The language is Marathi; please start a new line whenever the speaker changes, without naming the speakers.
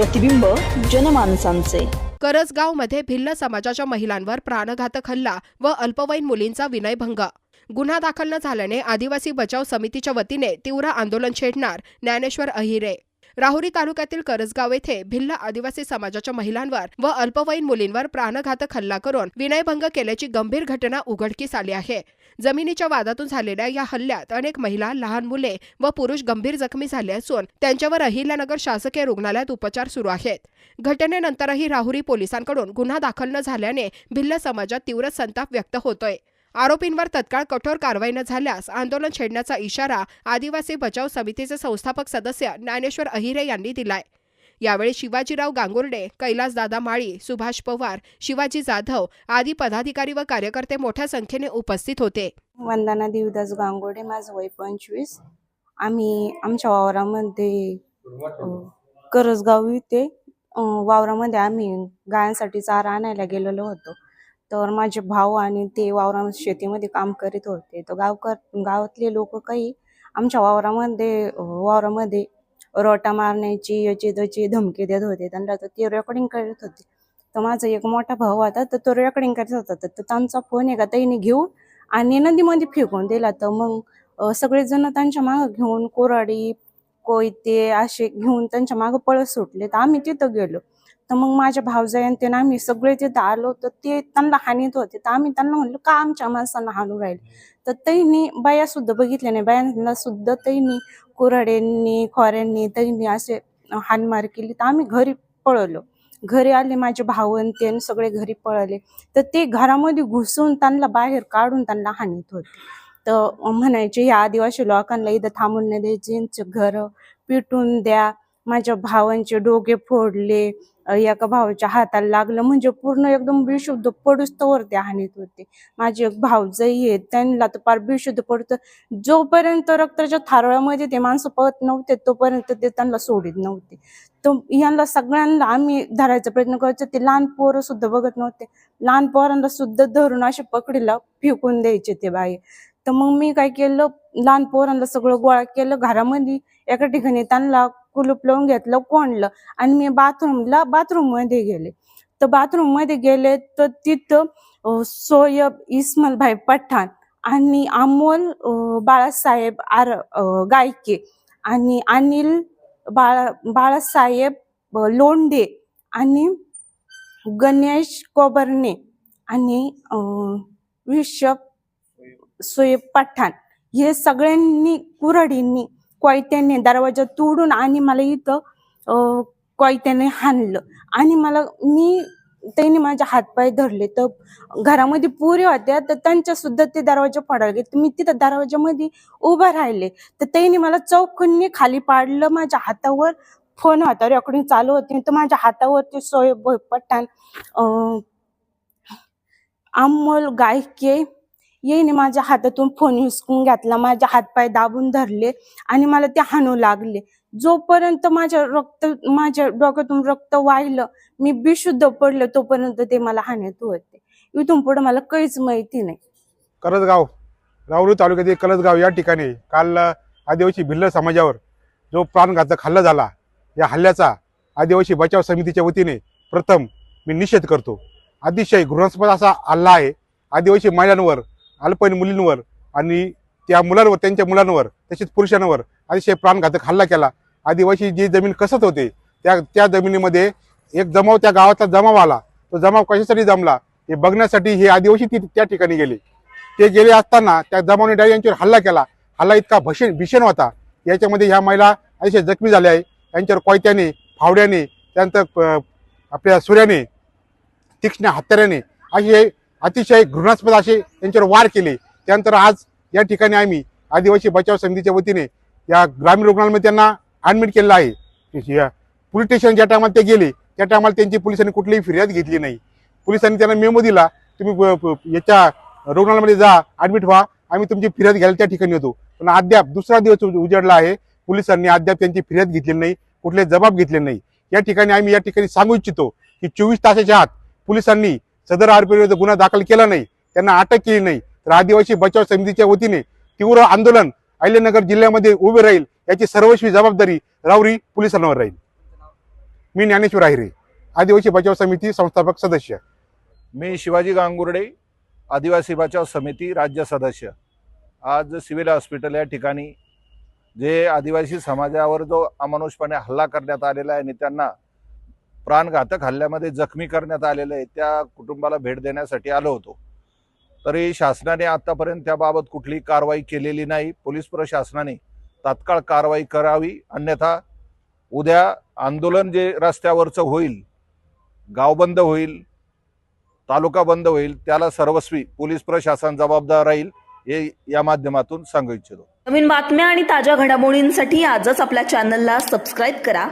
प्रतिबिंब जनमानसांचे।
करजगावमध्ये भिल्ल समाजाच्या महिलांवर प्राणघातक हल्ला व अल्पवयीन मुलींचा विनयभंग। गुन्हा दाखल न झाल्याने आदिवासी बचाव समितीच्या वतीने तीव्र आंदोलन छेडणार ज्ञानेश्वर अहिरे। राहुरी तालुक्यातील करजगाव येथे भिल्ल आदिवासी समाजाच्या महिलांवर व अल्पवयीन मुलींवर प्राणघातक हल्ला करून विनयभंग केल्याची गंभीर घटना उघडकीस आली आहे। जमिनीच्या वादातून झालेल्या या हल्ल्यात अनेक महिला, लहान मुले व पुरुष गंभीर जखमी झाले असून त्यांच्यावर अहिल्यानगर शासकीय रुग्णालयात उपचार सुरू आहेत। घटनेनंतरही राहुरी पोलिसांकडून गुन्हा दाखल न झाल्याने भिल्ल समाजात तीव्र संताप व्यक्त होतोय। आरोपींवर तत्काळ कठोर कारवाई न झाल्यास आंदोलन छेडण्याचा इशारा आदिवासी बचाव समितीचे संस्थापक सदस्य ज्ञानेश्वर अहिरे यांनी दिलाय। यावेळी शिवाजीराव गांगुर्डे, कैलासदादा माळी, सुभाष पवार, शिवाजी जाधव आदी पदाधिकारी व कार्यकर्ते मोठ्या संख्येने उपस्थित होते।
वंदना देवदास गांगुर्डे, माझं वय 25। आम्ही आमच्या वावरामध्ये करजगाव इथे वावरामध्ये आम्ही गायांसाठी चारा आणायला गेलेलो होतो। तर माझे भाऊ आणि ते शेतीमध्ये काम करीत होते। तर गावातले लोक काही आमच्या वावरामध्ये रोटा मारण्याची याची त्याची धमकी देत होते। त्यांना तर ते रेकॉर्डिंग करत होते। तर माझा एक मोठा भाऊ होता, तर तो रेकॉर्डिंग करत होता। तर त्यांचा फोन एका ताईने घेऊन आणि नदीमध्ये फेकून दिला। तर मग सगळेजण त्यांच्या मागं घेऊन कोराडी कोयते असे घेऊन त्यांच्या मागं पळत सुटले। तर आम्ही तिथं गेलो। तर मग माझ्या भावजाईंते आम्ही सगळे तिथं आलो। तर ते त्यांना हानीत होते। तर आम्ही त्यांना म्हणलो, का आमच्या माणसांना हाणू राहिले? तर त्यांनी बाया सुद्धा बघितल्या नाही, बायांना सुद्धा त्यांनी कुऱ्हाड्यांनी खोऱ्यांनी त्यांनी असे हाणमार केली। तर आम्ही घरी पळलो। घरी आले माझे भाऊ आणि ते सगळे घरी पळाले। तर ते घरामध्ये घुसून त्यांना बाहेर काढून त्यांना हाणीत होते। तर म्हणायचे या आदिवासी लोकांना इथं थांबून नाही द्यायचे, यांचे घर पिटून द्या। माझ्या भावांचे डोके फोडले, एका भावाच्या हाताला लागलं, म्हणजे पूर्ण एकदम बेशुद्ध पडूस तोवर ते हानीत होते। माझे एक भाऊजाई आहेत, त्यांना तर फार बेशुद्ध पडतं। जोपर्यंत रक्ताच्या थारोळ्यामध्ये ते माणसं पळत नव्हते तोपर्यंत ते त्यांना सोडित नव्हते। तर यांना सगळ्यांना आम्ही धरायचा प्रयत्न करायचो। ते लहान पोरं सुद्धा बघत नव्हते, लहान पोरांना सुद्धा धरून असे पकडीला फेकून द्यायचे ते बाई। तर मग मी काय केलं, लहान पोरांना सगळं गोळा केलं घरामध्ये, एका ठिकाणी त्यांना कुलूप लावून घेतलं, कोंडलं आणि मी बाथरूम मध्ये गेले। तर बाथरूम मध्ये गेले तर तिथं सोयब इस्माइलभाई पठाण आणि अमोल बाळासाहेब गायके आणि अनिल बाळासाहेब लोंढे आणि गणेश कोबरणे आणि विश्व सोयब पठाण हे सगळ्यांनी कुऱ्हाडींनी कोयत्याने दरवाजा तोडून आणि मला इथं कोयत्याने हाणलं आणि त्यांनी माझे हातपाय धरले। तर घरामध्ये पुरी होत्या, तर त्यांच्या सुद्धा ते दरवाजा फोडायला गेले। तर मी तिथं दरवाजामध्ये उभं राहिले। तर त्यांनी मला चौकून खाली पाडलं। माझ्या हातावर फोन होता, रेकॉर्डिंग चालू होती। तर माझ्या हातावर ते सोयब पठाण, अमोल गायके येईने माझ्या हातातून फोन हिसकून घेतला, माझे हातपाय दाबून धरले आणि मला ते हाणू लागले। जोपर्यंत माझ्या डोक्यातून रक्त वाहिलं, मी बेशुद्ध पडले, तोपर्यंत ते मला हाणत होते। इथून पुढे मला काहीच माहिती नाही।
करजगाव, राहुरी तालुक्यातील करजगाव या ठिकाणी काल आदिवासी भिल्ल समाजावर जो प्राणघातक हल्ला झाला, या हल्ल्याचा आदिवासी बचाव समितीच्या वतीने प्रथम मी निषेध करतो। अतिशय घृणास्पद असा हल्ला आहे। आदिवासी महिलांवर, अल्पवयीन मुलींवर आणि त्या मुलांवर, त्यांच्या मुलांवर तसेच पुरुषांवर अतिशय प्राणघातक हल्ला केला। आदिवासी जी जमीन कसत होते त्या जमिनीमध्ये एक जमाव, त्या गावातला जमाव आला। तो जमाव कशासाठी जमला हे बघण्यासाठी हे आदिवासी त्या ठिकाणी गेले। ते गेले असताना त्या जमावाने डायरेक्ट यांच्यावर हल्ला केला। हल्ला इतका भीषण होता, याच्यामध्ये ह्या महिला अतिशय जखमी झाल्या आहे। यांच्यावर कोयत्याने, फावड्याने, त्यानंतर आपल्या सुऱ्याने, तीक्ष्ण हत्याराने असे अतिशय घृणास्पद असे त्यांच्यावर वार केले। त्यानंतर आज या ठिकाणी आम्ही आदिवासी बचाव समितीच्या वतीने या ग्रामीण रुग्णालयामध्ये त्यांना ॲडमिट केलेलं आहे। पोलीस स्टेशन ज्या टायमाला ते गेले त्या टायमाला त्यांची पोलिसांनी कुठलीही फिर्याद घेतली नाही। पोलिसांनी त्यांना मेमो दिला, तुम्ही याच्या रुग्णालयामध्ये जा, ॲडमिट व्हा, आम्ही तुमची फिर्याद घ्यायला त्या ठिकाणी होतो। पण अद्याप दुसरा दिवस उजडला आहे, पोलिसांनी अद्याप त्यांची फिर्याद घेतली नाही, कुठले जबाब घेतले नाही। या ठिकाणी आम्ही सांगू इच्छितो की 24 तासाच्या आत पोलिसांनी सदर आरोपीविरुद्ध गुन्हा दाखल केला नाही, त्यांना अटक केली नाही, तर आदिवासी बचाव समितीच्या वतीने तीव्र आंदोलन अहिल्यानगर जिल्ह्यामध्ये उभे राहील। याची सर्वस्वी जबाबदारी राहुरी पोलिसांवर राहील। मी ज्ञानेश्वर अहिरे, आदिवासी बचाव समिती संस्थापक सदस्य.
मी शिवाजी गांगुर्डे, आदिवासी बचाव समिती राज्य सदस्य. आज सिव्हिल हॉस्पिटल या ठिकाणी जे आदिवासी समाजावर जो अमानुषपणे हल्ला करण्यात आलेला आहे आणि त्यांना प्राणघातक हल्ल्यामध्ये जखमी करण्यात आलेलं आहे, त्या कुटुंबाला भेट देण्यासाठी आलो होतो. तरी शासनाने आतापर्यंत त्याबाबत कुठलीही कारवाई केलेली नाही. पोलीस प्रशासनाने तात्काळ कारवाई करावी, अन्यथा उद्या आंदोलन जे रस्त्यावरचं होईल, गाव बंद होईल, तालुका बंद होईल, त्याला सर्वस्वी पोलीस प्रशासन जबाबदार राहील, हे या माध्यमातून सांगू इच्छितो.
नवीन बातम्या आणि ताज्या घडामोडींसाठी आजच आपल्या चॅनलला सबस्क्राईब करा